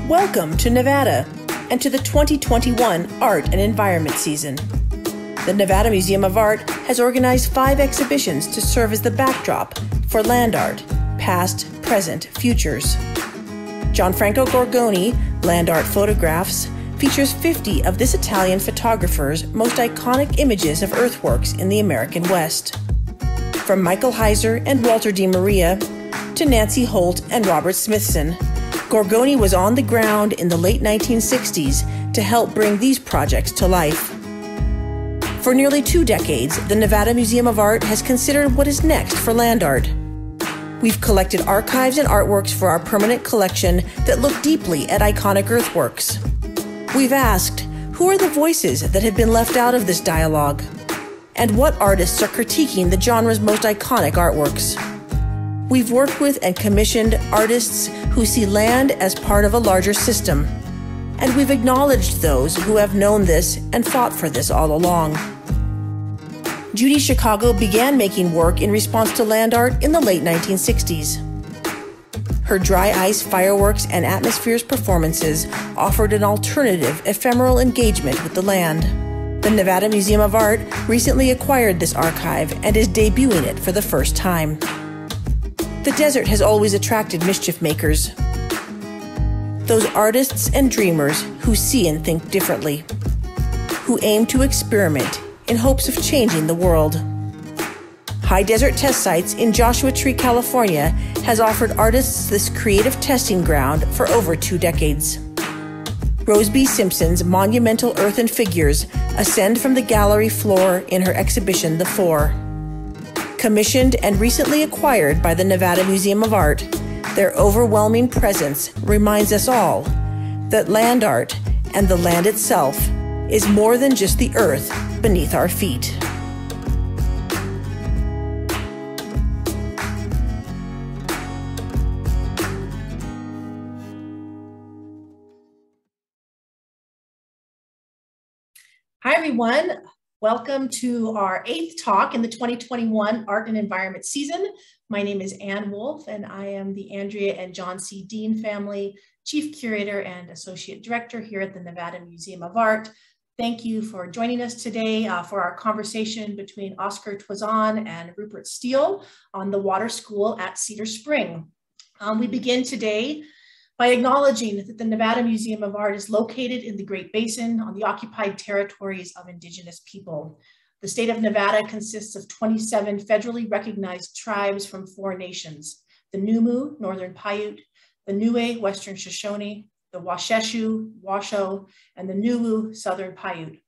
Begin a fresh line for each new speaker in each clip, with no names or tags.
Welcome to Nevada and to the 2021 Art and Environment season. The Nevada Museum of Art has organized 5 exhibitions to serve as the backdrop for land art, past, present, futures. Gianfranco Gorgoni, Land Art Photographs, features 50 of this Italian photographer's most iconic images of earthworks in the American West. From Michael Heiser and Walter Di Maria to Nancy Holt and Robert Smithson, Gorgoni was on the ground in the late 1960s to help bring these projects to life. For nearly 2 decades, the Nevada Museum of Art has considered what is next for land art. We've collected archives and artworks for our permanent collection that look deeply at iconic earthworks. We've asked, who are the voices that have been left out of this dialogue? And what artists are critiquing the genre's most iconic artworks? We've worked with and commissioned artists who see land as part of a larger system. And we've acknowledged those who have known this and fought for this all along. Judy Chicago began making work in response to land art in the late 1960s. Her dry ice, fireworks, and atmospheres performances offered an alternative, ephemeral engagement with the land. The Nevada Museum of Art recently acquired this archive and is debuting it for the first time. The desert has always attracted mischief makers, those artists and dreamers who see and think differently, who aim to experiment in hopes of changing the world. High Desert Test Sites in Joshua Tree, California has offered artists this creative testing ground for over 2 decades. Rose B. Simpson's monumental earthen figures ascend from the gallery floor in her exhibition, The Four. Commissioned and recently acquired by the Nevada Museum of Art, their overwhelming presence reminds us all that land art and the land itself is more than just the earth beneath our feet. Hi, everyone. Welcome to our 8th talk in the 2021 Art and Environment season. My name is Ann Wolf, and I am the Andrea and John C. Dean family Chief Curator and Associate Director here at the Nevada Museum of Art. Thank you for joining us today for our conversation between Oscar Tuazon and Rupert Steele on the Water School at Cedar Spring. We begin today by acknowledging that the Nevada Museum of Art is located in the Great Basin on the occupied territories of Indigenous people. The state of Nevada consists of 27 federally recognized tribes from 4 nations: the Numu, Northern Paiute, the Niue, Western Shoshone, the Washeshu, Washoe, and the Nuwu, Southern Paiute.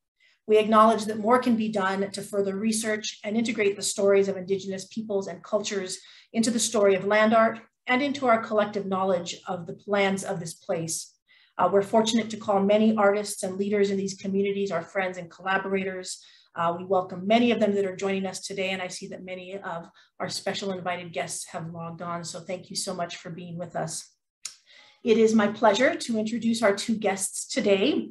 We acknowledge that more can be done to further research and integrate the stories of Indigenous peoples and cultures into the story of land art and into our collective knowledge of the lands of this place. We're fortunate to call many artists and leaders in these communities our friends and collaborators. We welcome many of them that are joining us today, and I see that many of our special invited guests have logged on, so thank you so much for being with us. It is my pleasure to introduce our 2 guests today.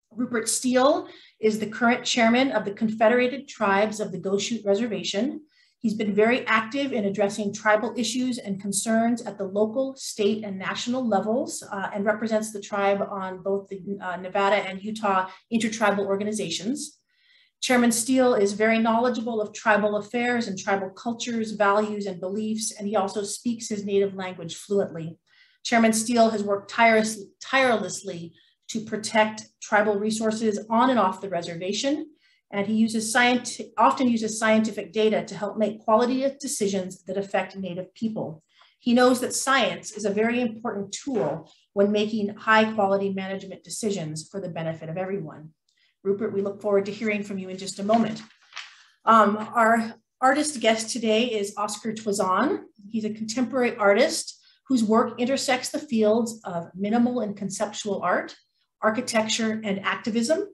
Rupert Steele is the current chairman of the Confederate Tribes of the Goshute Reservation. He's been very active in addressing tribal issues and concerns at the local, state, and national levels, and represents the tribe on both the Nevada and Utah intertribal organizations. Chairman Steele is very knowledgeable of tribal affairs and tribal cultures, values, and beliefs, and he also speaks his native language fluently. Chairman Steele has worked tirelessly to protect tribal resources on and off the reservation, and he often uses scientific data to help make quality decisions that affect Native people. He knows that science is a very important tool when making high quality management decisions for the benefit of everyone. Rupert, we look forward to hearing from you in just a moment. Our artist guest today is Oscar Tuazon. He's a contemporary artist whose work intersects the fields of minimal and conceptual art, architecture, and activism.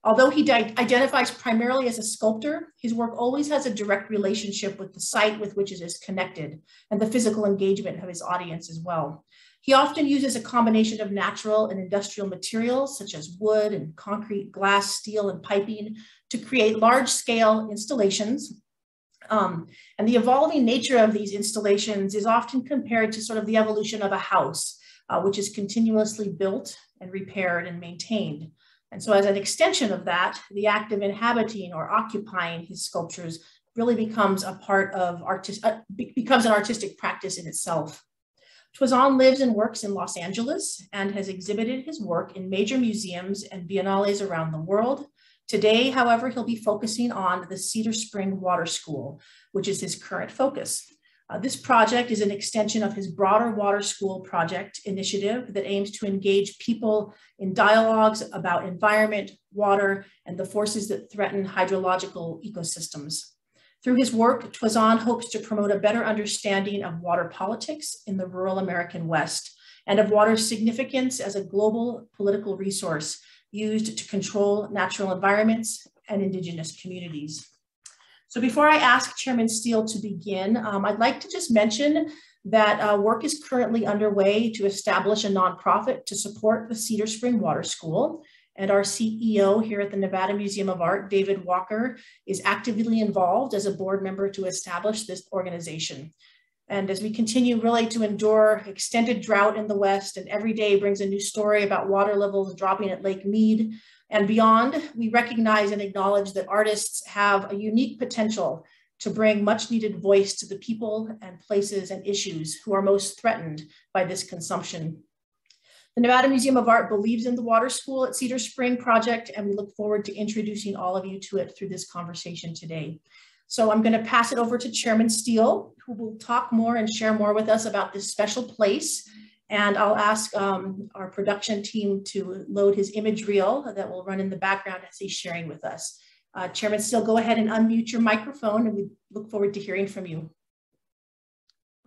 Although he identifies primarily as a sculptor, his work always has a direct relationship with the site with which it is connected and the physical engagement of his audience as well. He often uses a combination of natural and industrial materials such as wood and concrete, glass, steel, and piping to create large-scale installations And the evolving nature of these installations is often compared to sort of the evolution of a house, which is continuously built and repaired and maintained. And so as an extension of that, the act of inhabiting or occupying his sculptures really becomes a part of becomes an artistic practice in itself. Tuazon lives and works in Los Angeles and has exhibited his work in major museums and biennales around the world. Today, however, he'll be focusing on the Cedar Spring Water School, which is his current focus. This project is an extension of his broader water school project initiative that aims to engage people in dialogues about environment, water, and the forces that threaten hydrological ecosystems. Through his work, Tuazon hopes to promote a better understanding of water politics in the rural American West and of water's significance as a global political resource used to control natural environments and Indigenous communities. So before I ask Chairman Steele to begin, I'd like to just mention that work is currently underway to establish a nonprofit to support the Cedar Spring Water School. And our CEO here at the Nevada Museum of Art, David Walker, is actively involved as a board member to establish this organization. And as we continue really to endure extended drought in the West, and every day brings a new story about water levels dropping at Lake Mead and beyond, we recognize and acknowledge that artists have a unique potential to bring much needed voice to the people and places and issues who are most threatened by this consumption. The Nevada Museum of Art believes in the Water School at Cedar Spring project, and we look forward to introducing all of you to it through this conversation today. So I'm going to pass it over to Chairman Steele, who will talk more and share more with us about this special place. And I'll ask our production team to load his image reel that will run in the background as he's sharing with us. Chairman Steele, go ahead and unmute your microphone, and we look forward to hearing from you.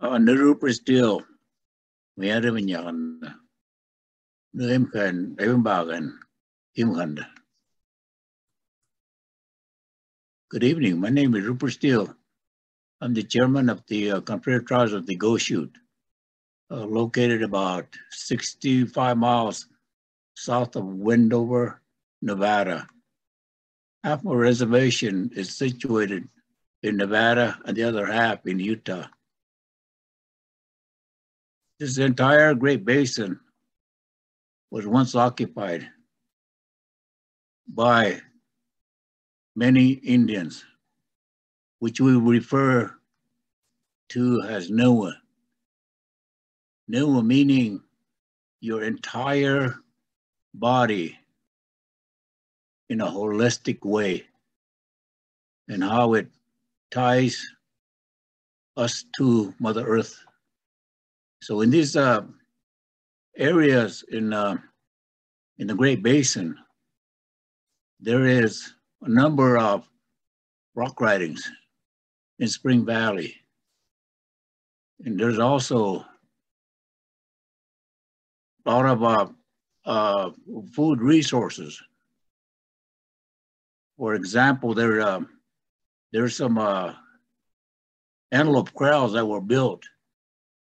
Rupert Steele, good evening. My name is Rupert Steele. I'm the chairman of the Confederate Tribes of the Goshute, located about 65 miles south of Wendover, Nevada. Half my reservation is situated in Nevada and the other half in Utah. This entire Great Basin was once occupied by many Indians, which we refer to as Noah. Noah meaning your entire body in a holistic way, and how it ties us to Mother Earth. So in these areas in the Great Basin, there is a number of rock writings in Spring Valley. And there's also a lot of food resources. For example, there's some antelope corrals that were built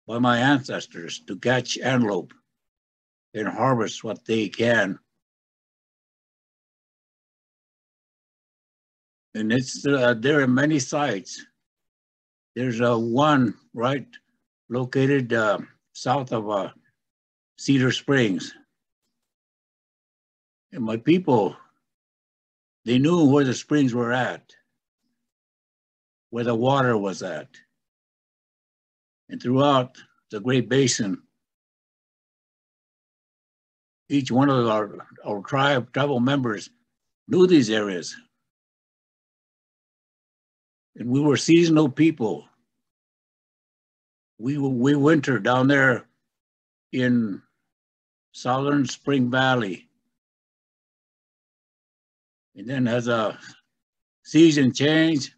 by my ancestors to catch antelope and harvest what they can. And it's there are many sites. There's one right located south of Cedar Springs. And my people, they knew where the springs were at, where the water was at. And throughout the Great Basin, each one of our tribal members knew these areas. And we were seasonal people. We winter down there in southern Spring Valley. And then as a season changed,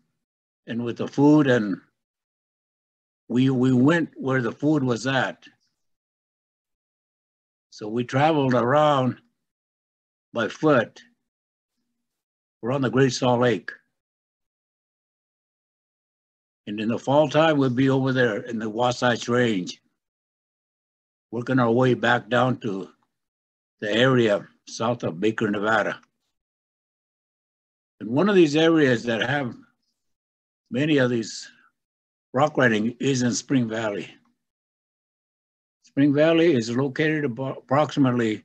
and with the food, and we went where the food was at. So we traveled around by foot around the Great Salt Lake. And in the fall time, we'd be over there in the Wasatch Range, working our way back down to the area south of Baker, Nevada. And one of these areas that have many of these rock writing is in Spring Valley. Spring Valley is located about approximately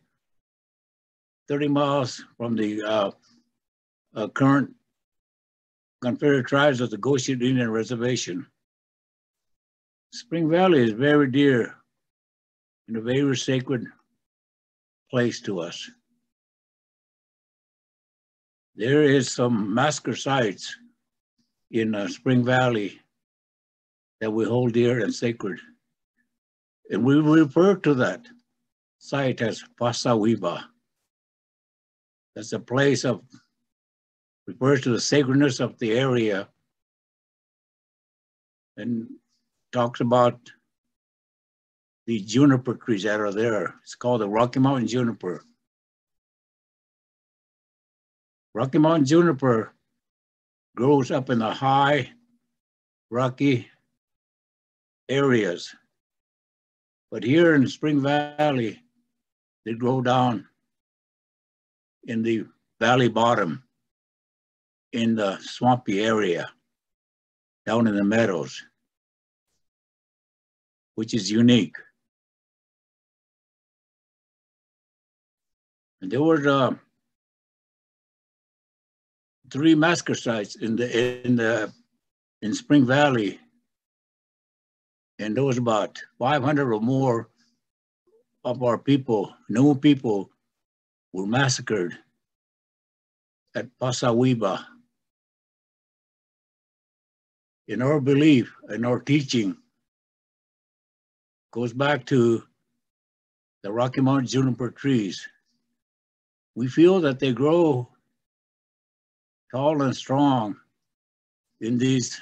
30 miles from the current Confederate Tribes of the Goshute Indian Reservation. Spring Valley is very dear and a very sacred place to us. There is some massacre sites in Spring Valley that we hold dear and sacred. And we refer to that site as Pasawiba. That's a place of, refers to the sacredness of the area and talks about the juniper trees that are there. It's called the Rocky Mountain juniper. Rocky Mountain juniper grows up in the high, rocky areas. But here in Spring Valley, they grow down in the valley bottom, in the swampy area, down in the meadows, which is unique. And there were 3 massacre sites in Spring Valley, and there was about 500 or more of our people, new people, were massacred at Pasawiba. In our belief and our teaching goes back to the Rocky Mountain juniper trees. We feel that they grow tall and strong in these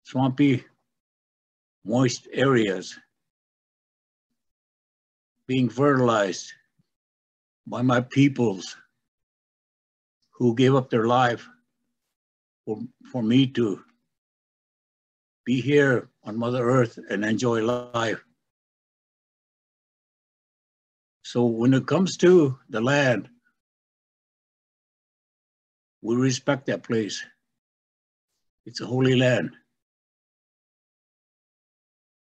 swampy, moist areas, being fertilized by my peoples who gave up their life for me to be here on Mother Earth and enjoy life. So when it comes to the land, we respect that place. It's a holy land.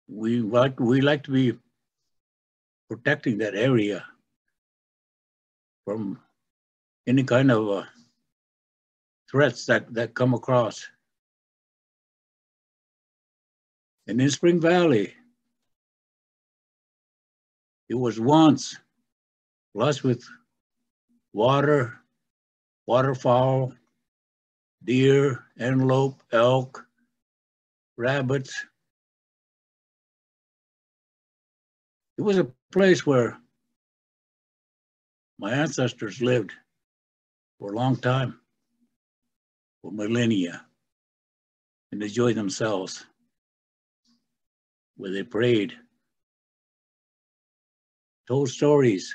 We like to be protecting that area from any kind of threats that come across. And in Spring Valley, it was once lush with water, waterfowl, deer, antelope, elk, rabbits. It was a place where my ancestors lived for a long time, for millennia, and enjoyed themselves, where they prayed, told stories,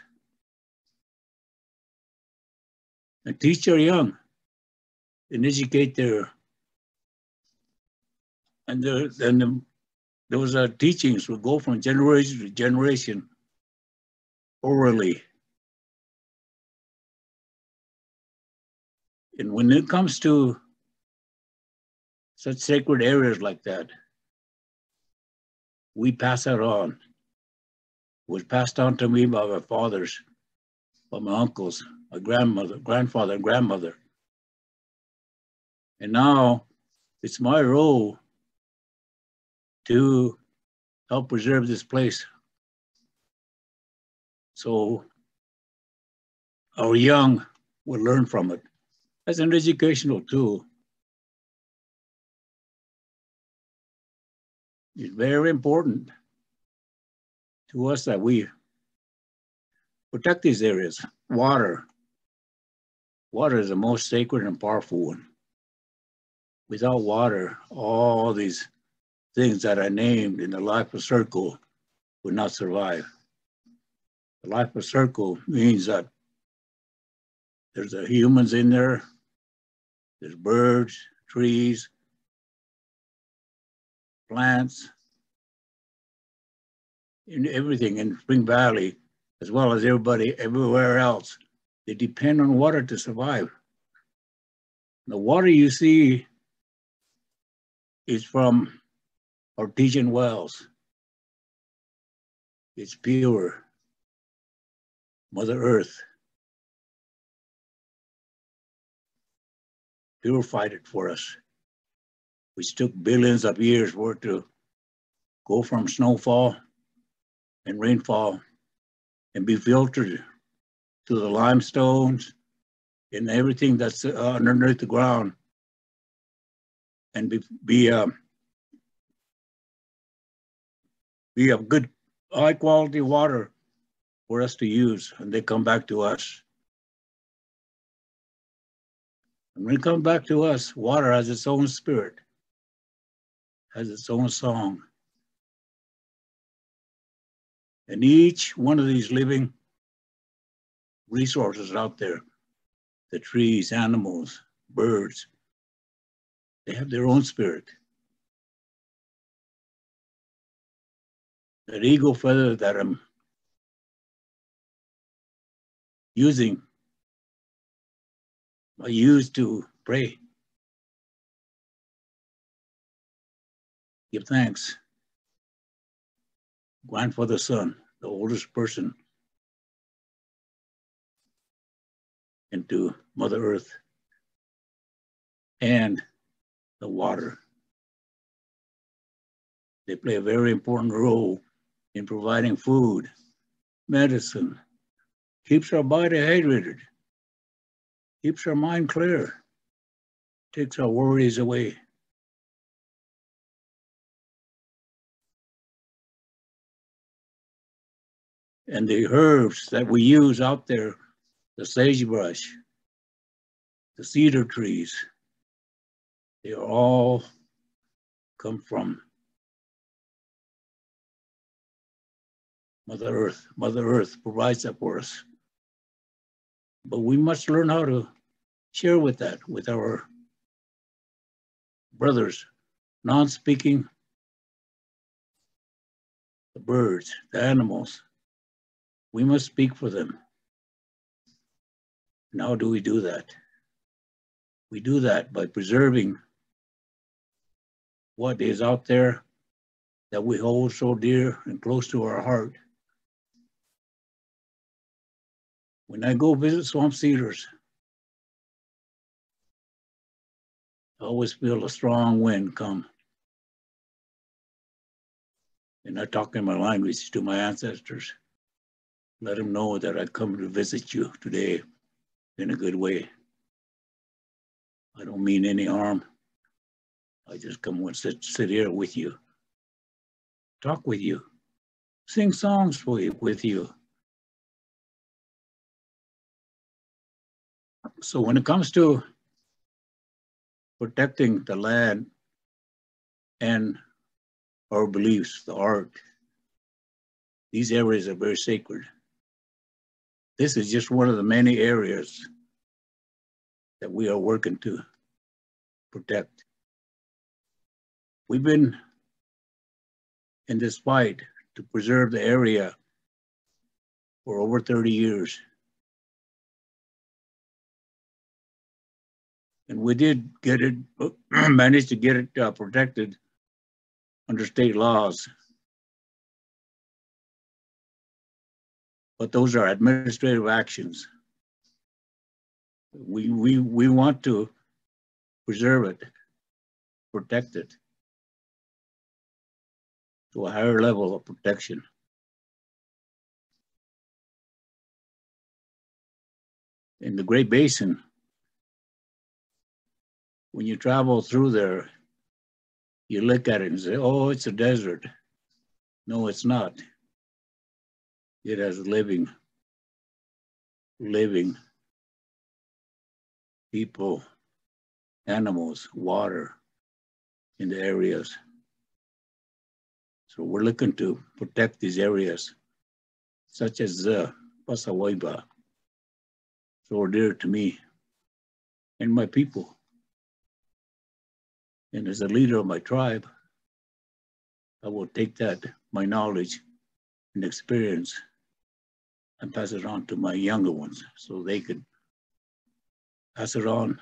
and teach our young and educate their, and those teachings will go from generation to generation orally. And when it comes to such sacred areas like that, we pass it on. It was passed on to me by my fathers, by my uncles, my grandfather, and grandmother. And now it's my role to help preserve this place so our young will learn from it as an educational tool. It's very important to us that we protect these areas. Water is the most sacred and powerful one. Without water, all these things that I named in the life of circle would not survive. The life of circle means that there's the humans in there, there's birds, trees, plants, and everything in Spring Valley, as well as everybody everywhere else. They depend on water to survive. The water you see is from artesian wells. It's pure. Mother Earth purified it for us, which took billions of years for it to go from snowfall and rainfall and be filtered to the limestones and everything that's underneath the ground, and be of good, high quality water for us to use, and they come back to us. And when it comes back to us, water has its own spirit, has its own song. And each one of these living resources out there, the trees, animals, birds, they have their own spirit. That eagle feather that I'm using, I use to pray, give thanks. Grandfather Son, the oldest person, and to Mother Earth and the water. They play a very important role in providing food, medicine, keeps our body hydrated, keeps our mind clear, takes our worries away. And the herbs that we use out there, the sagebrush, the cedar trees, they all come from Mother Earth. Mother Earth provides that for us. But we must learn how to share with that, with our brothers, non-speaking, the birds, the animals. We must speak for them. And how do we do that? We do that by preserving what is out there that we hold so dear and close to our heart. When I go visit Swamp Cedars, I always feel a strong wind come. And I talk in my language to my ancestors. Let them know that I come to visit you today in a good way. I don't mean any harm. I just come and sit here with you, talk with you, sing songs for you, with you. So when it comes to protecting the land and our beliefs, the art, these areas are very sacred. This is just one of the many areas that we are working to protect. We've been in this fight to preserve the area for over 30 years. And we did get it, managed to get it protected under state laws. But those are administrative actions. We want to preserve it, protect it to a higher level of protection. In the Great Basin, when you travel through there, you look at it and say, oh, it's a desert. No, it's not. It has living people, animals, water in the areas. So we're looking to protect these areas, such as Pasawaiba, so dear to me and my people. And as a leader of my tribe, I will take that, my knowledge and experience, and pass it on to my younger ones so they could pass it on,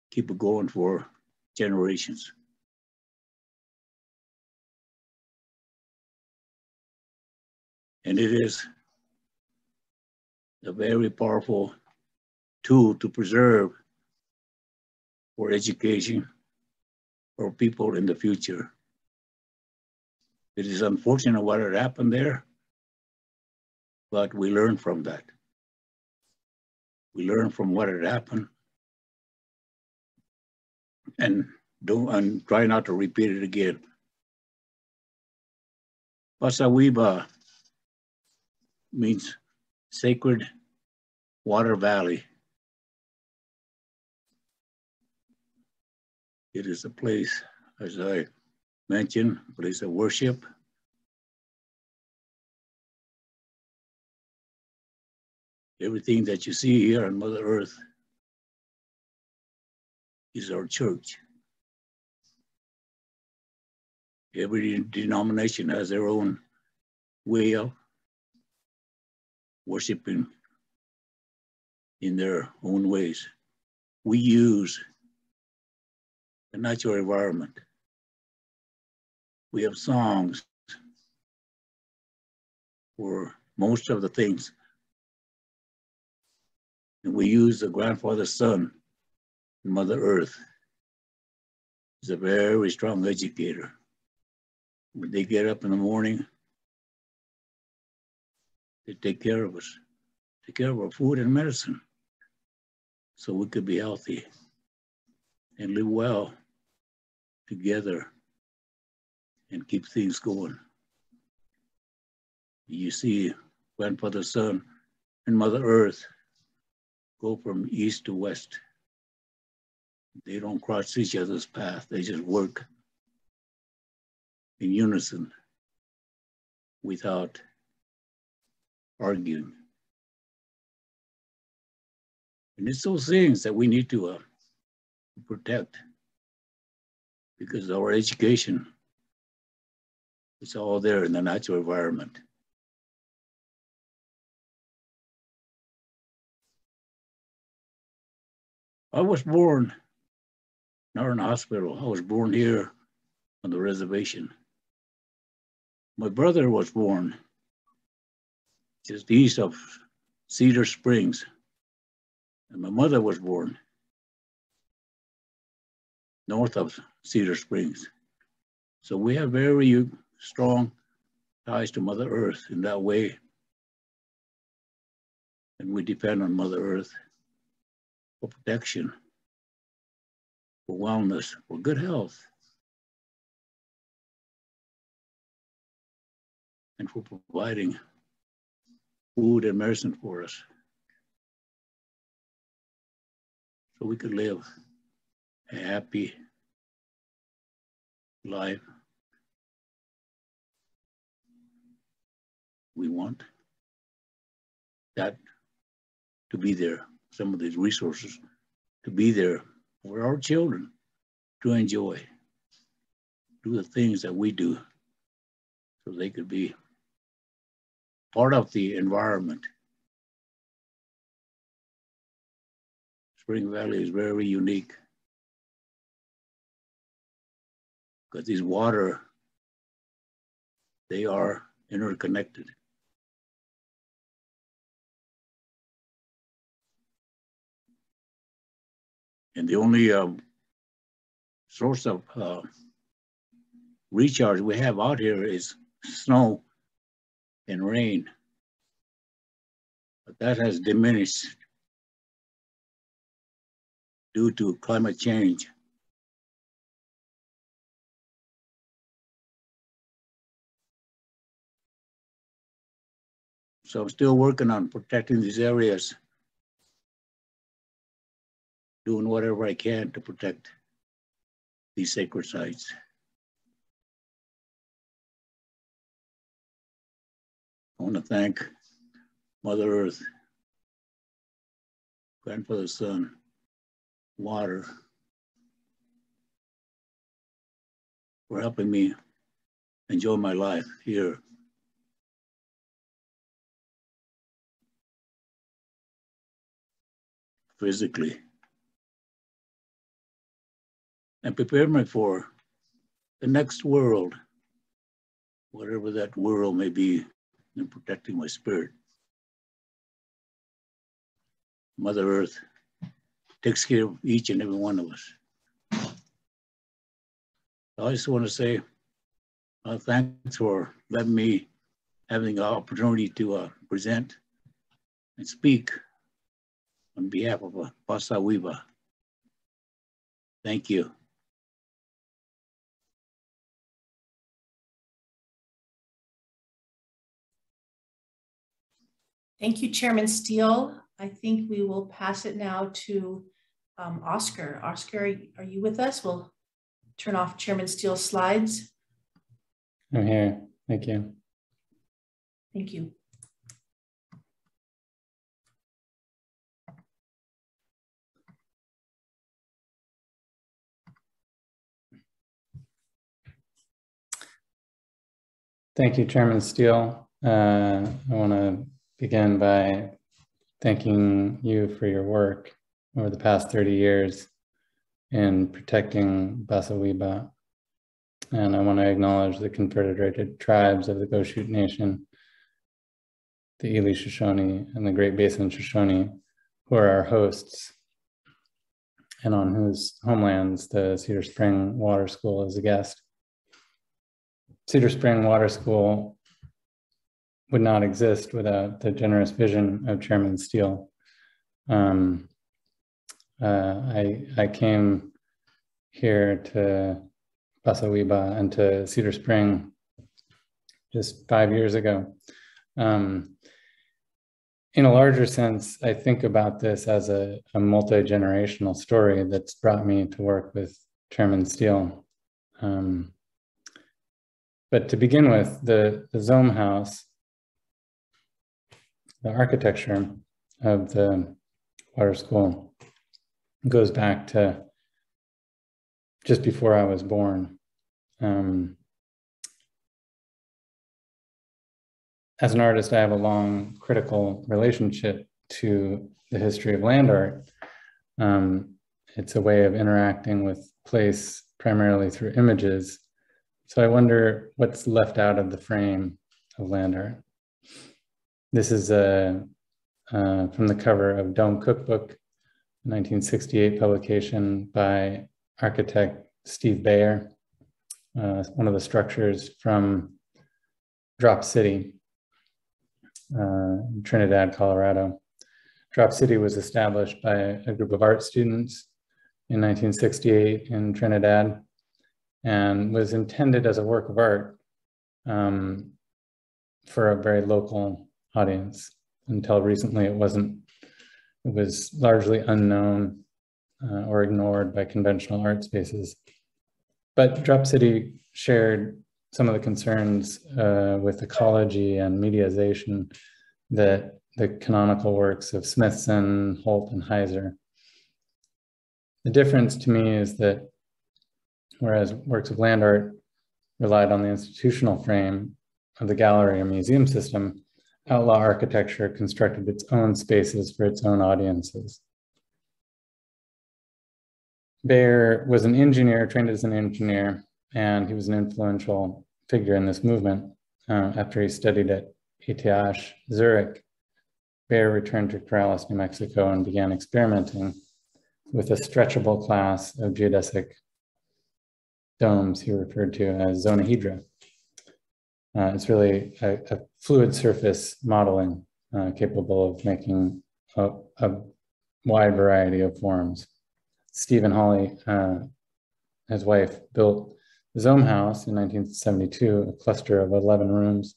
keep it going for generations. And it is a very powerful tool to preserve for education for people in the future. It is unfortunate what had happened there, but we learn from that. We learn from what had happened and try not to repeat it again. Pasawiba means sacred water valley. It is a place, as I mentioned, a place of worship. Everything that you see here on Mother Earth is our church. Every denomination has their own way of worshiping in their own ways. We use the natural environment. We have songs for most of the things. And we use the grandfather sun, Mother Earth. Is a very strong educator. When they get up in the morning, they take care of us, take care of our food and medicine, so we could be healthy and live well together and keep things going. You see Grandfather Sun and Mother Earth go from east to west. They don't cross each other's path. They just work in unison without arguing. And it's those things that we need to protect, because our education is all there in the natural environment. I was born not in a hospital. I was born here on the reservation. My brother was born just east of Cedar Springs, and my mother was born north of Cedar Springs. So we have very strong ties to Mother Earth in that way. And we depend on Mother Earth for protection, for wellness, for good health, and for providing food and medicine for us, so we could live a happy life. We want that to be there, some of these resources to be there for our children to enjoy, do the things that we do, so they could be part of the environment. Spring Valley is very unique because these water, they are interconnected. And the only source of recharge we have out here is snow and rain. But that has diminished due to climate change. So I'm still working on protecting these areas, doing whatever I can to protect these sacred sites. I want to thank Mother Earth, Grandfather Sun, water, for helping me enjoy my life here. Physically, and prepare me for the next world, whatever that world may be and protecting my spirit. Mother Earth takes care of each and every one of us. I just want to say thanks for letting me having the opportunity to present and speak on behalf of Basa Weeba. Thank you.
Thank you, Chairman Steele. I think we will pass it now to Oscar. Oscar, are you with us? We'll turn off Chairman Steele's slides.
I'm here. Thank you.
Thank you.
Thank you, Chairman Steele. I want to begin by thanking you for your work over the past 30 years in protecting Basa Weeba. And I want to acknowledge the Confederate Tribes of the Goshute Nation, the Ely Shoshone and the Great Basin Shoshone, who are our hosts and on whose homelands the Cedar Spring Water School is a guest. Cedar Spring Water School would not exist without the generous vision of Chairman Steele. I came here to Basa Weeba and to Cedar Spring just 5 years ago. In a larger sense, I think about this as a multi-generational story that's brought me to work with Chairman Steele. But to begin with, the Zome house, the architecture of the water school goes back to just before I was born. As an artist, I have a long critical relationship to the history of land art. It's a way of interacting with place primarily through images. So I wonder what's left out of the frame of land art. This is from the cover of Dome Cookbook, 1968 publication by architect Steve Baer, one of the structures from Drop City, Trinidad, Colorado. Drop City was established by a group of art students in 1968 in Trinidad and was intended as a work of art for a very local audience. Until recently, it wasn't. It was largely unknown or ignored by conventional art spaces. But Drop City shared some of the concerns with ecology and mediaization that the canonical works of Smithson, Holt, and Heiser. The difference to me is that whereas works of land art relied on the institutional frame of the gallery or museum system, outlaw architecture constructed its own spaces for its own audiences. Baer was an engineer, trained as an engineer, and he was an influential figure in this movement. After he studied at ETH Zurich, Baer returned to Corrales, New Mexico, and began experimenting with a stretchable class of geodesic domes he referred to as zonahedra. It's really a fluid surface modeling capable of making a wide variety of forms. Stephen Hawley, his wife, built the Zome house in 1972, a cluster of 11 rooms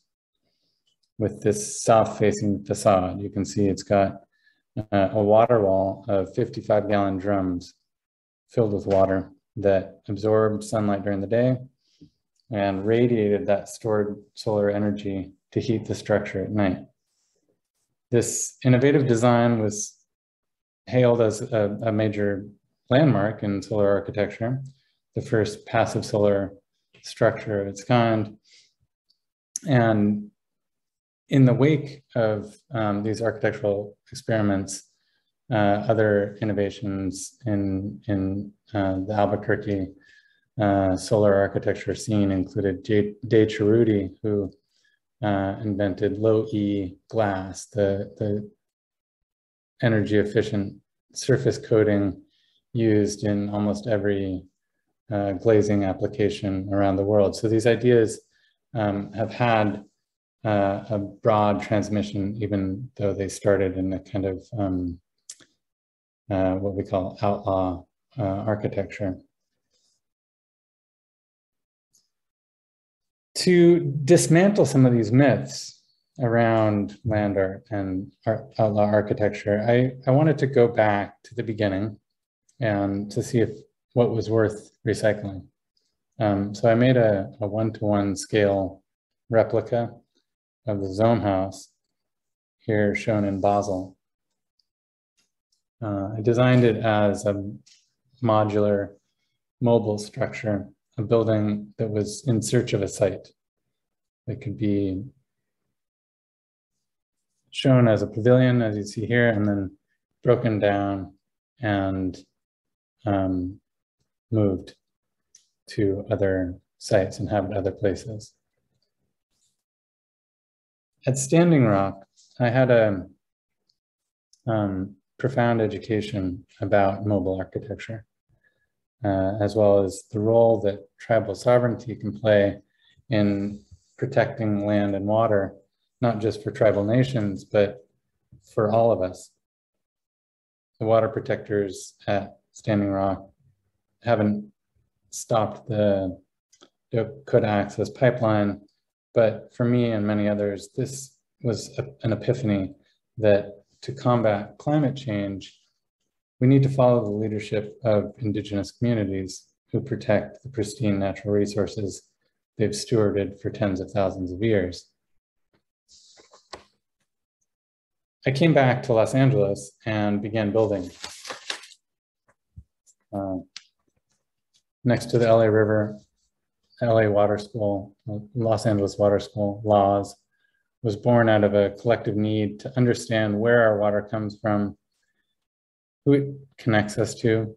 with this south-facing facade. You can see it's got a water wall of 55-gallon drums filled with water that absorbed sunlight during the day and radiated that stored solar energy to heat the structure at night. This innovative design was hailed as a major landmark in solar architecture, the first passive solar structure of its kind. And in the wake of these architectural experiments, other innovations in the Albuquerque solar architecture scene included Day Cerruti, who invented low E glass, the energy efficient surface coating used in almost every glazing application around the world. So these ideas have had a broad transmission, even though they started in a kind of what we call outlaw architecture. To dismantle some of these myths around land art and outlaw architecture, I wanted to go back to the beginning and to see if what was worth recycling. So I made a one-to-one scale replica of the Zome house, here shown in Basel. I designed it as a modular mobile structure, a building that was in search of a site that could be shown as a pavilion, as you see here, and then broken down and moved to other sites and inhabit other places. At Standing Rock, I had a profound education about mobile architecture, as well as the role that tribal sovereignty can play in protecting land and water, not just for tribal nations, but for all of us. The water protectors at Standing Rock haven't stopped the Dakota Access Pipeline, but for me and many others, this was an epiphany that to combat climate change, we need to follow the leadership of Indigenous communities who protect the pristine natural resources they've stewarded for tens of thousands of years. I came back to Los Angeles and began building. Next to the LA River, LA Water School, Los Angeles Water School, LAWS, was born out of a collective need to understand where our water comes from, who it connects us to,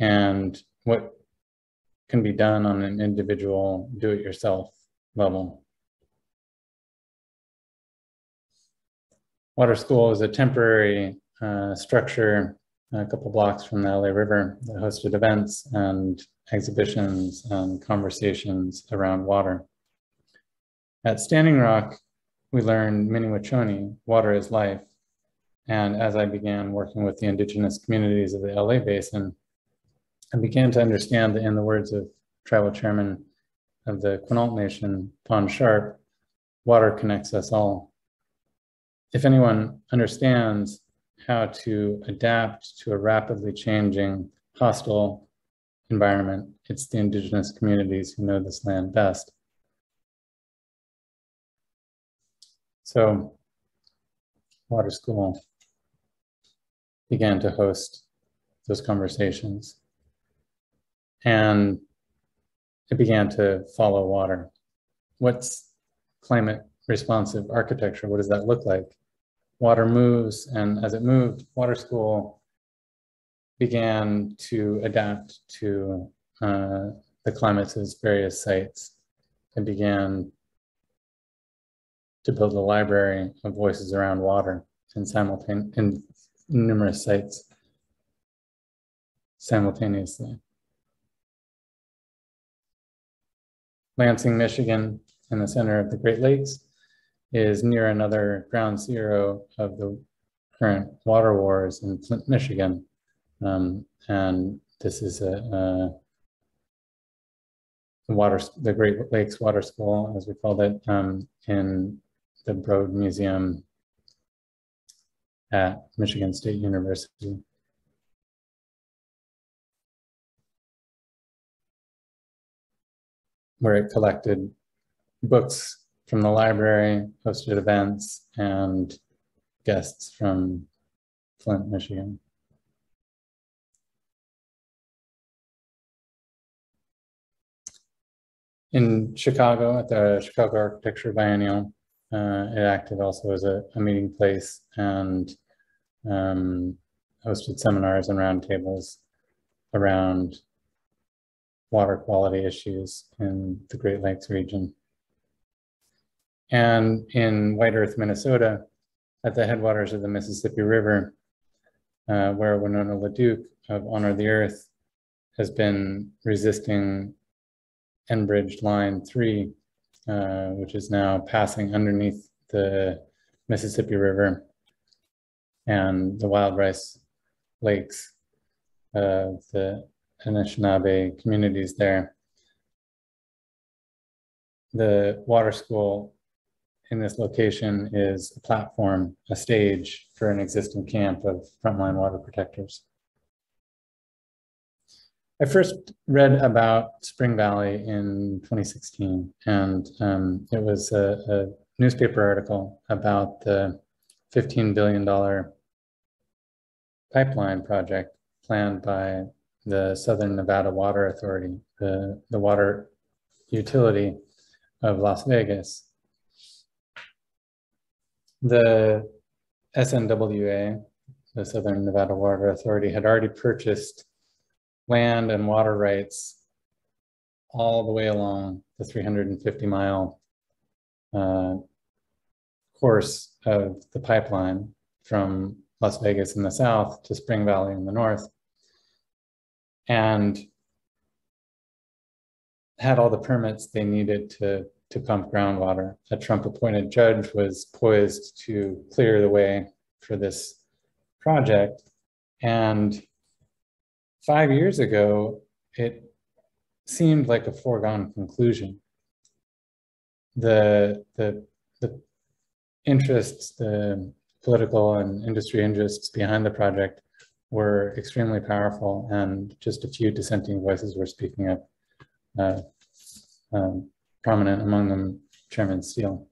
and what can be done on an individual do-it-yourself level. Water School is a temporary structure a couple blocks from the LA River that hosted events and exhibitions and conversations around water. At Standing Rock, we learned Mini-Wachoni, water is life. And as I began working with the Indigenous communities of the LA Basin, I began to understand that, in the words of tribal chairman of the Quinault Nation, Pon Sharp, water connects us all. If anyone understands how to adapt to a rapidly changing, hostile environment, it's the Indigenous communities who know this land best. So, Water School began to host those conversations. And it began to follow water. What's climate responsive architecture? What does that look like? Water moves, and as it moved, Water School began to adapt to the climate's various sites and began to build a library of voices around water in numerous sites simultaneously. Lansing, Michigan, in the center of the Great Lakes, is near another ground zero of the current water wars in Flint, Michigan. And this is the Great Lakes Water School, as we called it, in the Broad Museum at Michigan State University. Where it collected books from the library, hosted events, and guests from Flint, Michigan. In Chicago, at the Chicago Architecture Biennial, it acted also as a meeting place and hosted seminars and roundtables around water quality issues in the Great Lakes region. And in White Earth, Minnesota, at the headwaters of the Mississippi River, where Winona LaDuke of Honor the Earth has been resisting Enbridge Line 3, which is now passing underneath the Mississippi River and the wild rice lakes of the Anishinaabe communities there. The water school in this location is a platform, a stage for an existing camp of frontline water protectors. I first read about Spring Valley in 2016, and it was a newspaper article about the $15 billion pipeline project planned by the Southern Nevada Water Authority, the water utility of Las Vegas. The SNWA, the Southern Nevada Water Authority, had already purchased land and water rights all the way along the 350-mile course of the pipeline from Las Vegas in the south to Spring Valley in the north, and had all the permits they needed to pump groundwater. A Trump-appointed judge was poised to clear the way for this project. And 5 years ago, it seemed like a foregone conclusion. The interests, the political and industry interests behind the project were extremely powerful, and just a few dissenting voices were speaking up. Prominent among them, Chairman Steele.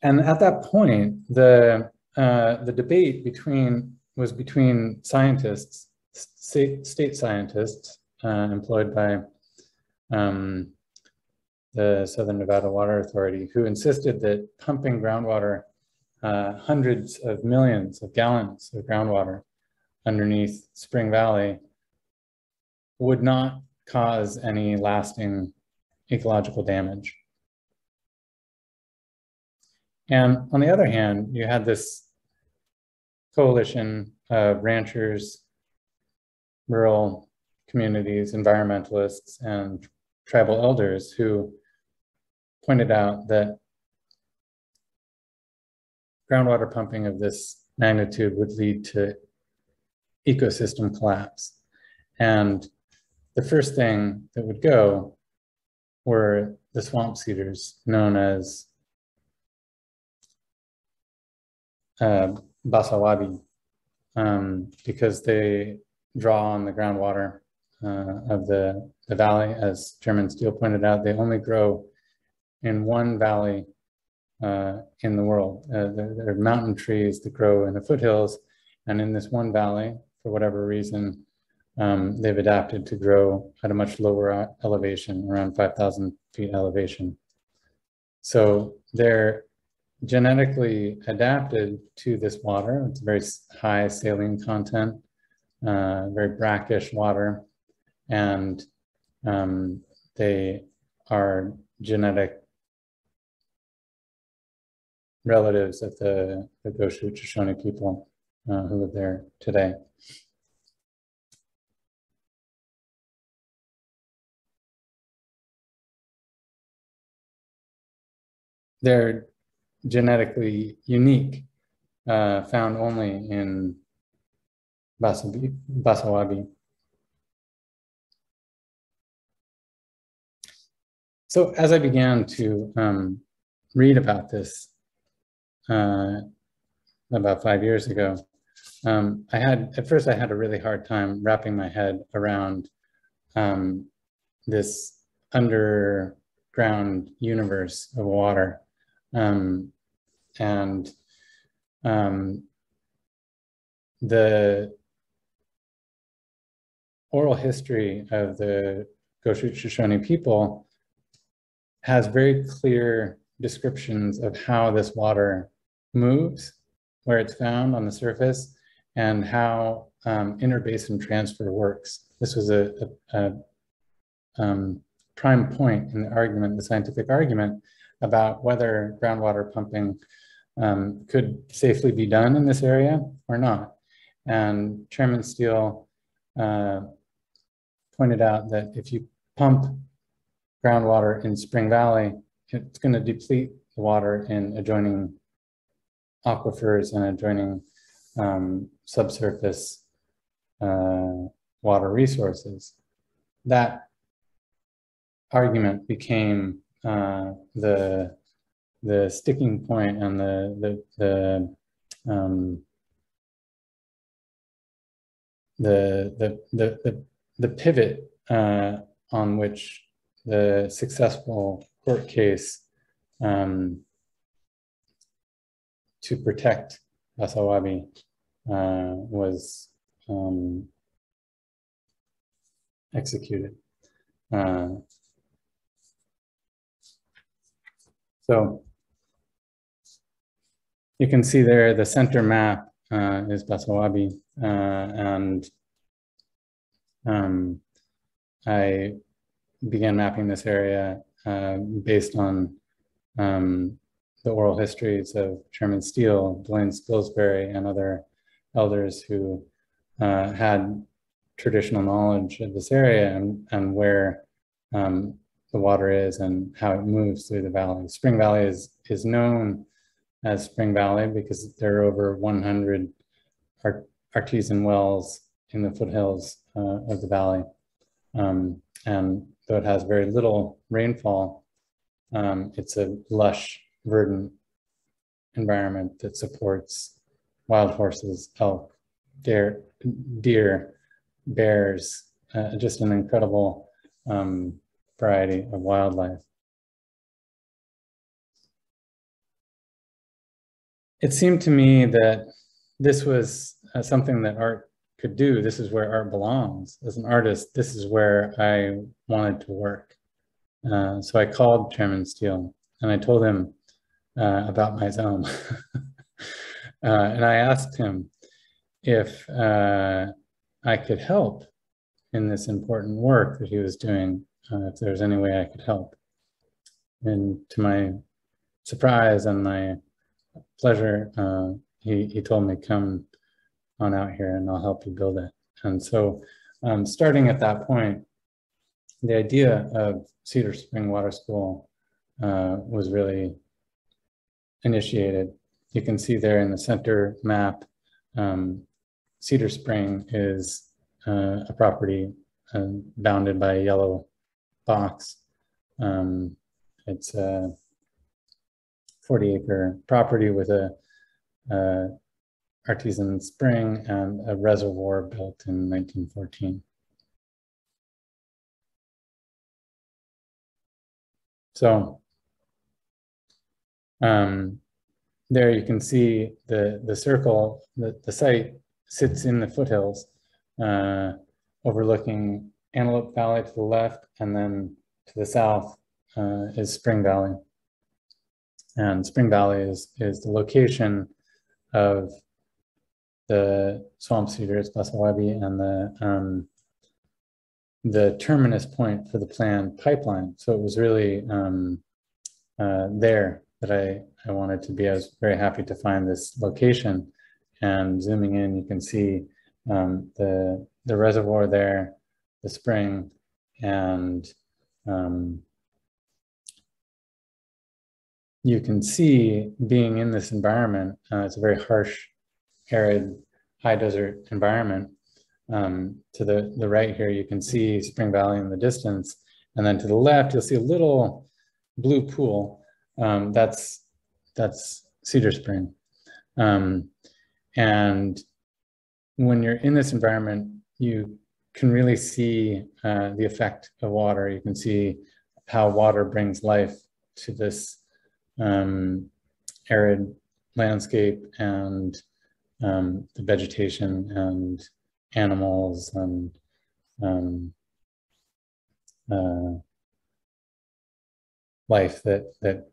And at that point, the debate was between scientists, state scientists employed by the Southern Nevada Water Authority, who insisted that pumping groundwater, hundreds of millions of gallons of groundwater underneath Spring Valley, would not cause any lasting ecological damage. And on the other hand, you had this coalition of ranchers, rural communities, environmentalists, and tribal elders who pointed out that groundwater pumping of this magnitude would lead to ecosystem collapse. And the first thing that would go were the swamp cedars, known as basawabi, because they draw on the groundwater of the valley. As Chairman Steele pointed out, they only grow in one valley in the world. There are mountain trees that grow in the foothills, and in this one valley, for whatever reason, they've adapted to grow at a much lower elevation, around 5,000 feet elevation. So they're genetically adapted to this water. It's very high saline content, very brackish water, and they are genetic relatives of the Goshute Shoshone people who live there today. They're genetically unique, found only in basawabi. So as I began to read about this about 5 years ago, at first I had a really hard time wrapping my head around this underground universe of water. The oral history of the Goshute Shoshone people has very clear descriptions of how this water moves, where it's found on the surface, and how interbasin transfer works. This was a prime point in the argument, the scientific argument, about whether groundwater pumping could safely be done in this area or not. And Chairman Steele pointed out that if you pump groundwater in Spring Valley, it's going to deplete the water in adjoining aquifers and adjoining subsurface water resources. That argument became the sticking point and the pivot on which the successful court case to protect Basawabi was executed. So you can see there the center map is Basawabi, and I began mapping this area based on the oral histories of Chairman Steele, Dwayne Spilsbury, and other elders who had traditional knowledge of this area and where the water is and how it moves through the valley. Spring Valley is known as Spring Valley because there are over 100 artesian wells in the foothills of the valley. And though it has very little rainfall, it's a lush, verdant environment that supports wild horses, elk, deer, bears, just an incredible variety of wildlife. It seemed to me that this was something that art could do. This is where art belongs. As an artist, this is where I wanted to work. So I called Chairman Steele and I told him about my Zome. And I asked him if I could help in this important work that he was doing, if there was any way I could help. And to my surprise and my pleasure, he told me, come on out here and I'll help you build it. And so starting at that point, the idea of Cedar Spring Water School was really initiated. You can see there in the center map, Cedar Spring is a property bounded by a yellow box. It's a 40-acre property with a artesian spring and a reservoir built in 1914. So there you can see the circle, the site sits in the foothills, overlooking Antelope Valley to the left, and then to the south is Spring Valley. And Spring Valley is the location of the swamp cedars, Basawabi, and the terminus point for the planned pipeline. So it was really there that I wanted to be. I was very happy to find this location. And zooming in, you can see the reservoir there, the spring, and you can see being in this environment, it's a very harsh, arid, high desert environment. To the right here, you can see Spring Valley in the distance. And then to the left, you'll see a little blue pool. That's Cedar Spring. And when you're in this environment, you can really see the effect of water. You can see how water brings life to this arid landscape, and the vegetation and animals and life that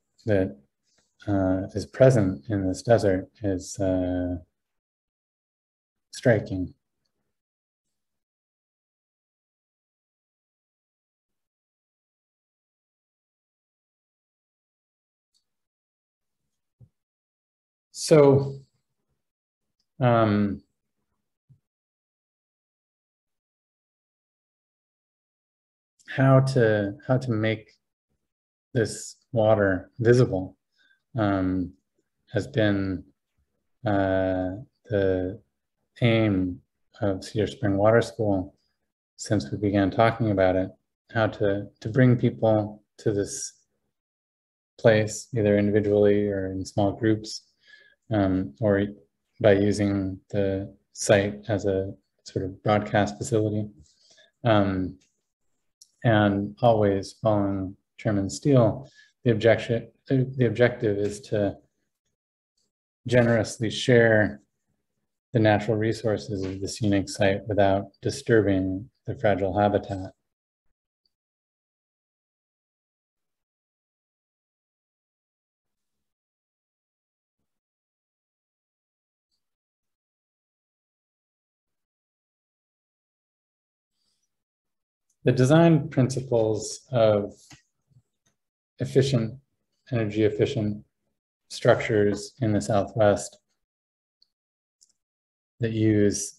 is present in this desert is striking. So, how to make this water visible has been the aim of Cedar Spring Water School since we began talking about it, how to bring people to this place, either individually or in small groups, or by using the site as a sort of broadcast facility. And always following Chairman Steele, the objective is to generously share the natural resources of this unique site without disturbing the fragile habitat. The design principles of energy efficient structures in the Southwest that use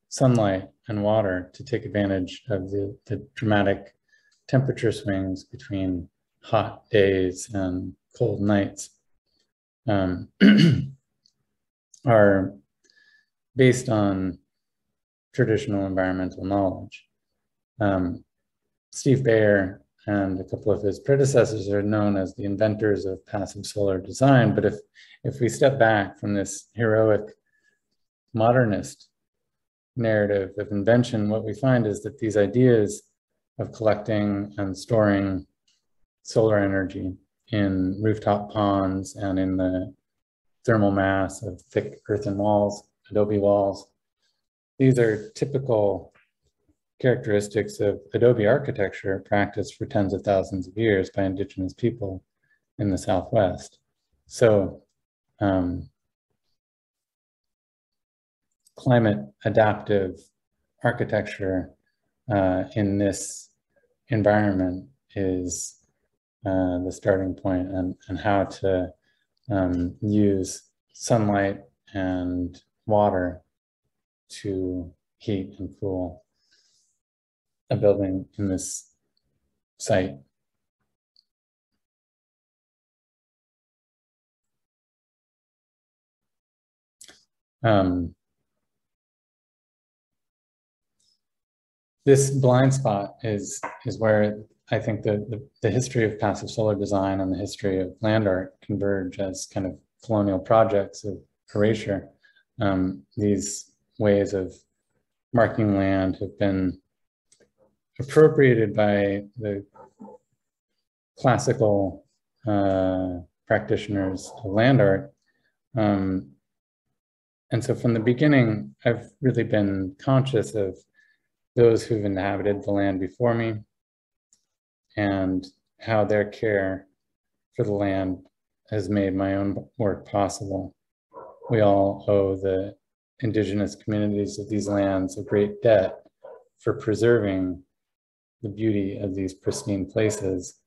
sunlight and water to take advantage of the dramatic temperature swings between hot days and cold nights are based on traditional environmental knowledge. Steve Baer and a couple of his predecessors are known as the inventors of passive solar design. But if we step back from this heroic modernist narrative of invention, what we find is that these ideas of collecting and storing solar energy in rooftop ponds and in the thermal mass of thick earthen walls, adobe walls, these are typical characteristics of adobe architecture practiced for tens of thousands of years by indigenous people in the Southwest. So climate adaptive architecture in this environment is the starting point, and how to use sunlight and water to heat and cool a building in this site. This blind spot is where I think the history of passive solar design and the history of land art converge as kind of colonial projects of erasure. These ways of marking land have been appropriated by the classical practitioners of land art. And so from the beginning, I've really been conscious of those who've inhabited the land before me and how their care for the land has made my own work possible. We all owe the indigenous communities of these lands a great debt for preserving the beauty of these pristine places.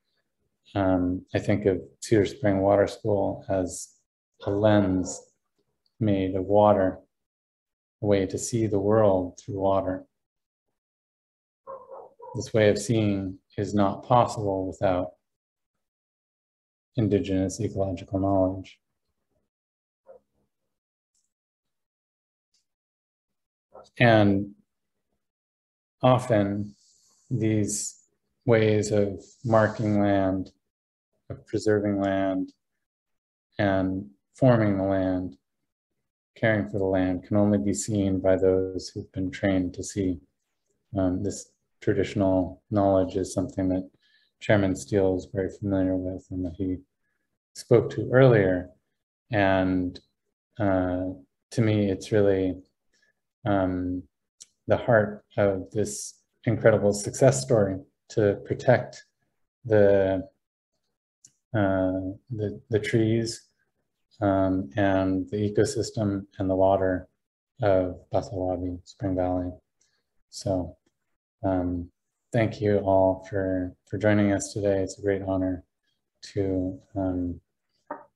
I think of Cedar Spring Water School as a lens made of water, a way to see the world through water. This way of seeing is not possible without indigenous ecological knowledge. And often these ways of marking land, of preserving land, and forming the land, caring for the land, can only be seen by those who've been trained to see. This traditional knowledge is something that Chairman Steele is very familiar with and that he spoke to earlier. And to me, it's really the heart of this incredible success story to protect the trees and the ecosystem and the water of Basawabi, Spring Valley. So thank you all for joining us today. It's a great honor to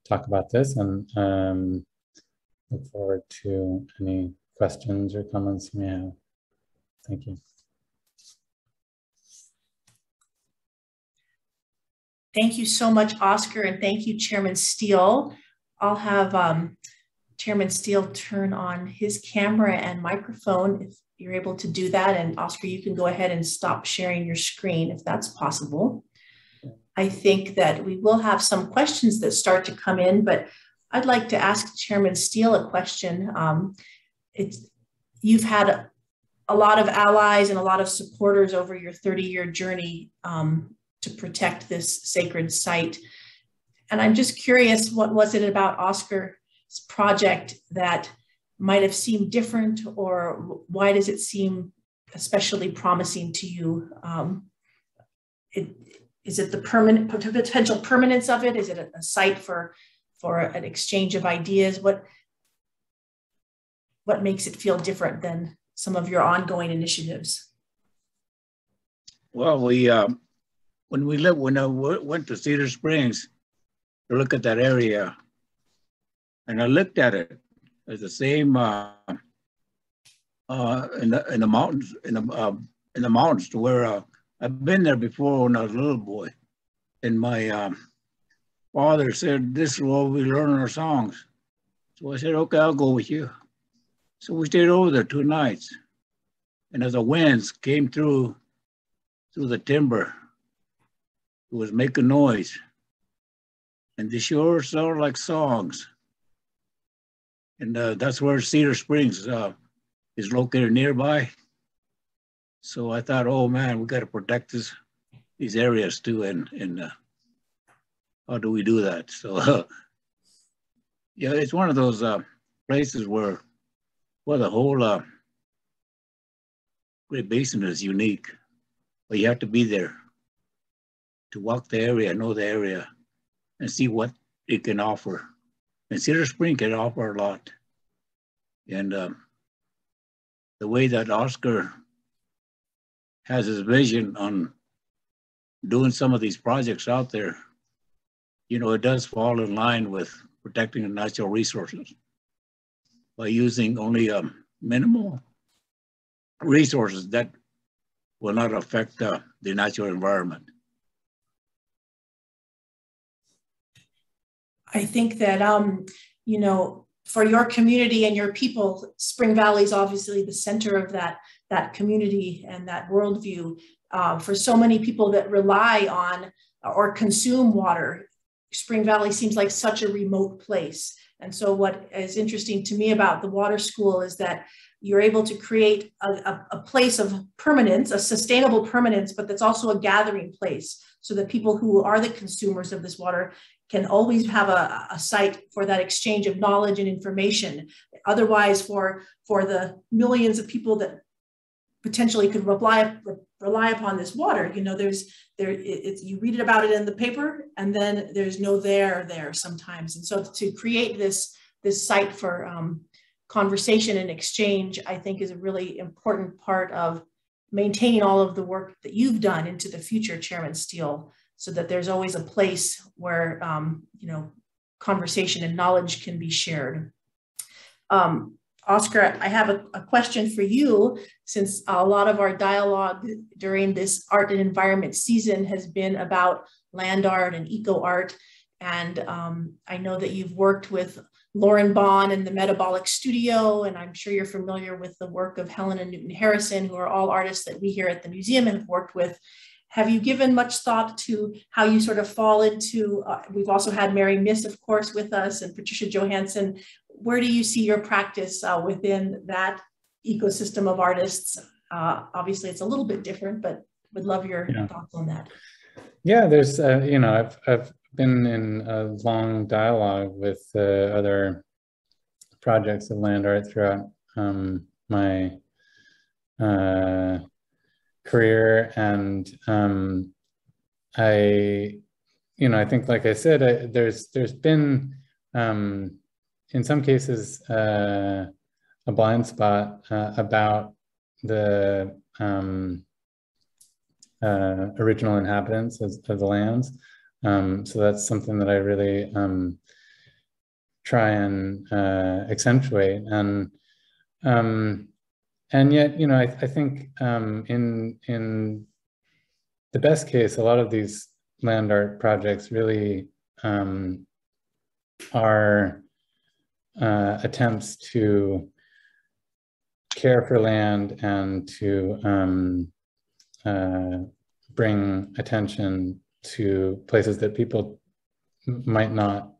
talk about this. And look forward to any questions or comments you may have. Thank you.
Thank you so much, Oscar, and thank you, Chairman Steele. I'll have Chairman Steele turn on his camera and microphone if you're able to do that. And Oscar, you can go ahead and stop sharing your screen if that's possible. I think that we will have some questions that start to come in, but I'd like to ask Chairman Steele a question. You've had a lot of allies and a lot of supporters over your 30-year journey to protect this sacred site. And I'm just curious, what was it about Oscar's project that might have seemed different, or why does it seem especially promising to you? Is it the potential permanence of it? Is it a site for an exchange of ideas? What makes it feel different than some of your ongoing initiatives?
Well, when I went to Cedar Springs to look at that area, and I looked at it as the same in the mountains to where I've been there before when I was a little boy, and my father said, "This is where we learn our songs." So I said, "Okay, I'll go with you." So we stayed over there 2 nights, and as the winds came through the timber, it was making noise, and they sure sounded like songs. And that's where Cedar Springs is located nearby. So I thought, oh man, we got to protect these areas too, and how do we do that? So yeah, it's one of those places where the whole Great Basin is unique, but you have to be there to walk the area, know the area, and see what it can offer. And Cedar Spring can offer a lot. And the way that Oscar has his vision on doing some of these projects out there, you know, it does fall in line with protecting the natural resources by using only minimal resources that will not affect the natural environment.
I think that, you know, for your community and your people, Spring Valley is obviously the center of that community and that worldview. For so many people that rely on or consume water, Spring Valley seems like such a remote place. And so what is interesting to me about the water school is that you're able to create a place of permanence, a sustainable permanence, but that's also a gathering place so that people who are the consumers of this water can always have a site for that exchange of knowledge and information. Otherwise, for the millions of people that potentially could rely upon this water, you know, you read about it in the paper, and then there's no there sometimes. And so to create this site for conversation and exchange, I think, is a really important part of maintaining all of the work that you've done into the future, Chairman Steele, so that there's always a place where you know, conversation and knowledge can be shared. Oscar, I have a question for you, since a lot of our dialogue during this art and environment season has been about land art and eco art. And I know that you've worked with Lauren Bond and the Metabolic Studio, and I'm sure you're familiar with the work of Helen and Newton Harrison, who are all artists that we here at the museum have worked with. Have you given much thought to how you sort of fall into, we've also had Mary Miss, of course, with us, and Patricia Johansson. Where do you see your practice within that ecosystem of artists? Obviously, it's a little bit different, but would love your thoughts on that.
Yeah, there's, you know, I've been in a long dialogue with other projects of land art throughout my career, and I think, like I said, there's been in some cases a blind spot about the original inhabitants of the lands. So that's something that I really try and accentuate. And yet, you know, I think in the best case, a lot of these land art projects really are attempts to care for land and to bring attention to places that people might not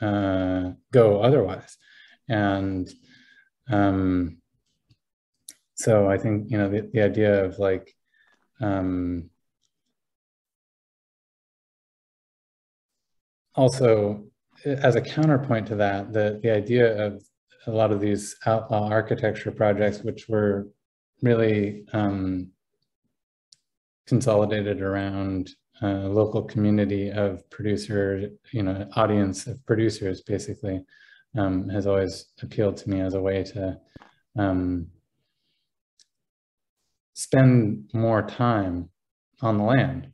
go otherwise. And so I think, you know, the idea of like, also as a counterpoint to that, the idea of a lot of these outlaw architecture projects, which were really consolidated around a local community of producers, you know, audience of producers, basically, has always appealed to me as a way to spend more time on the land.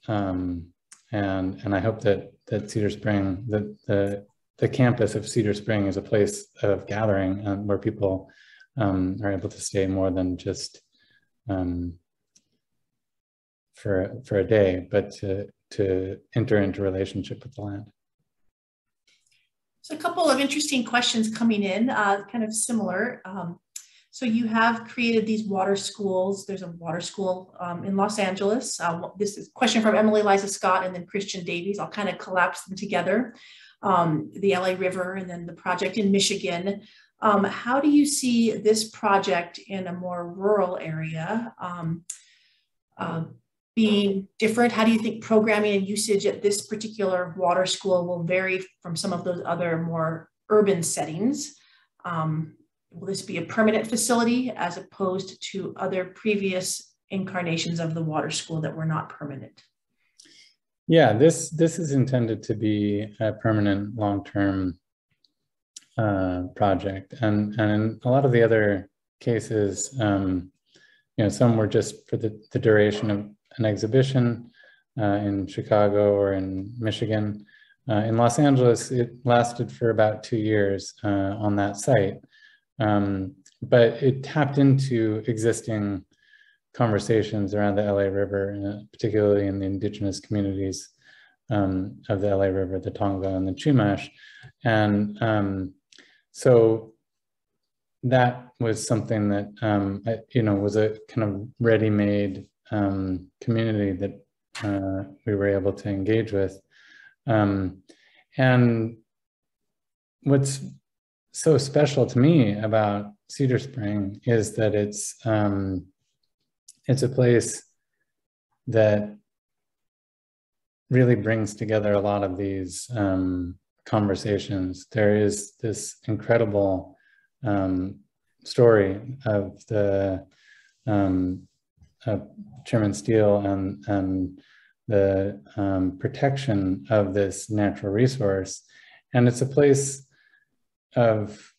And I hope that Cedar Spring, the campus of Cedar Spring is a place of gathering where people are able to stay more than just for a day, but to enter into relationship with the land.
So a couple of interesting questions coming in, kind of similar. So you have created these water schools. There's a water school in Los Angeles. This is a question from Emily Liza Scott and then Christian Davies. I'll kind of collapse them together. The LA River and then the project in Michigan. How do you see this project in a more rural area being different? How do you think programming and usage at this particular water school will vary from some of those other more urban settings? Will this be a permanent facility as opposed to other previous incarnations of the water school that were not permanent?
Yeah, this is intended to be a permanent long-term project. And in a lot of the other cases, you know, some were just for the duration of an exhibition in Chicago or in Michigan. In Los Angeles, it lasted for about 2 years on that site. But it tapped into existing conversations around the LA River, particularly in the indigenous communities of the LA River, the Tonga and the Chumash. And so that was something that, you know, was a kind of ready-made community that we were able to engage with. And what's so special to me about Cedar Spring is that it's a place that really brings together a lot of these conversations. There is this incredible story of the Chairman Steele and the protection of this natural resource. And it's a place of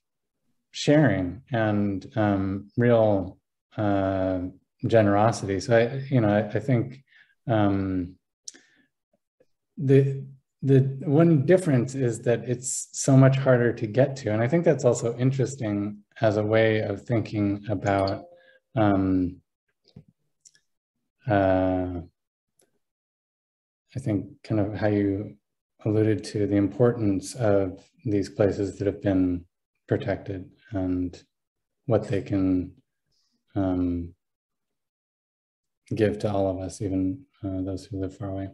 sharing and real generosity. So I think the one difference is that it's so much harder to get to, and I think that's also interesting as a way of thinking about I think kind of how you alluded to the importance of these places that have been protected and what they can give to all of us, even those who live far away.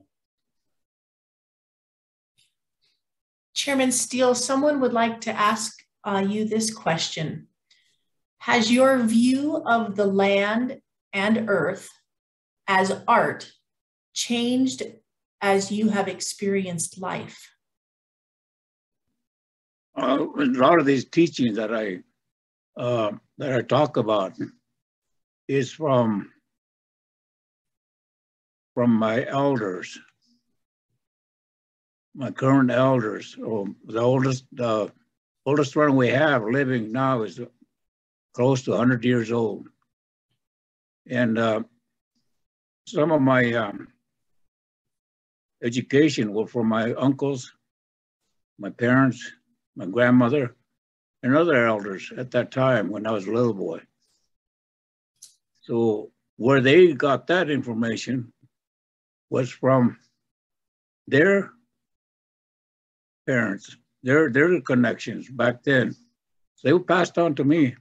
Chairman Steele, someone would like to ask you this question. Has your view of the land and earth as art changed as you have experienced life?
A lot of these teachings that I talk about is from my elders, my current elders. The oldest one we have living now is close to 100 years old, and some of my education was from my uncles, my parents, my grandmother, and other elders at that time when I was a little boy. So where they got that information was from their parents, their connections back then. So they were passed on to me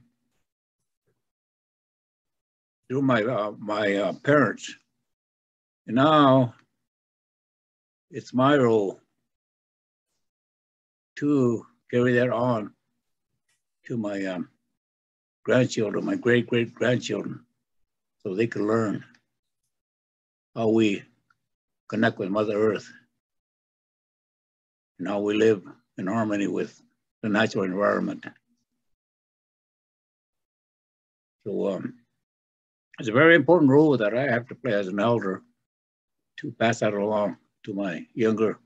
through my parents. And now it's my role to carry that on to my grandchildren, my great-great-grandchildren, so they can learn how we connect with Mother Earth and how we live in harmony with the natural environment. So it's a very important role that I have to play as an elder to pass that along to my younger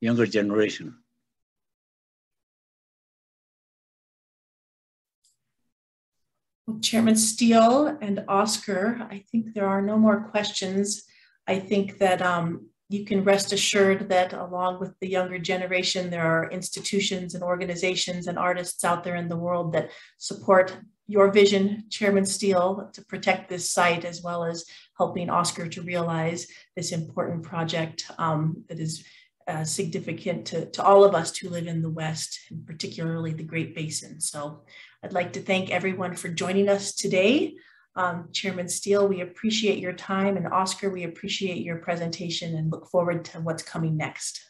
generation.
Well, Chairman Steele and Oscar, I think there are no more questions. I think that you can rest assured that along with the younger generation, there are institutions and organizations and artists out there in the world that support your vision, Chairman Steele, to protect this site, as well as helping Oscar to realize this important project that is significant to all of us who live in the West, and particularly the Great Basin. So I'd like to thank everyone for joining us today. Chairman Steele, we appreciate your time, and Oscar, we appreciate your presentation and look forward to what's coming next.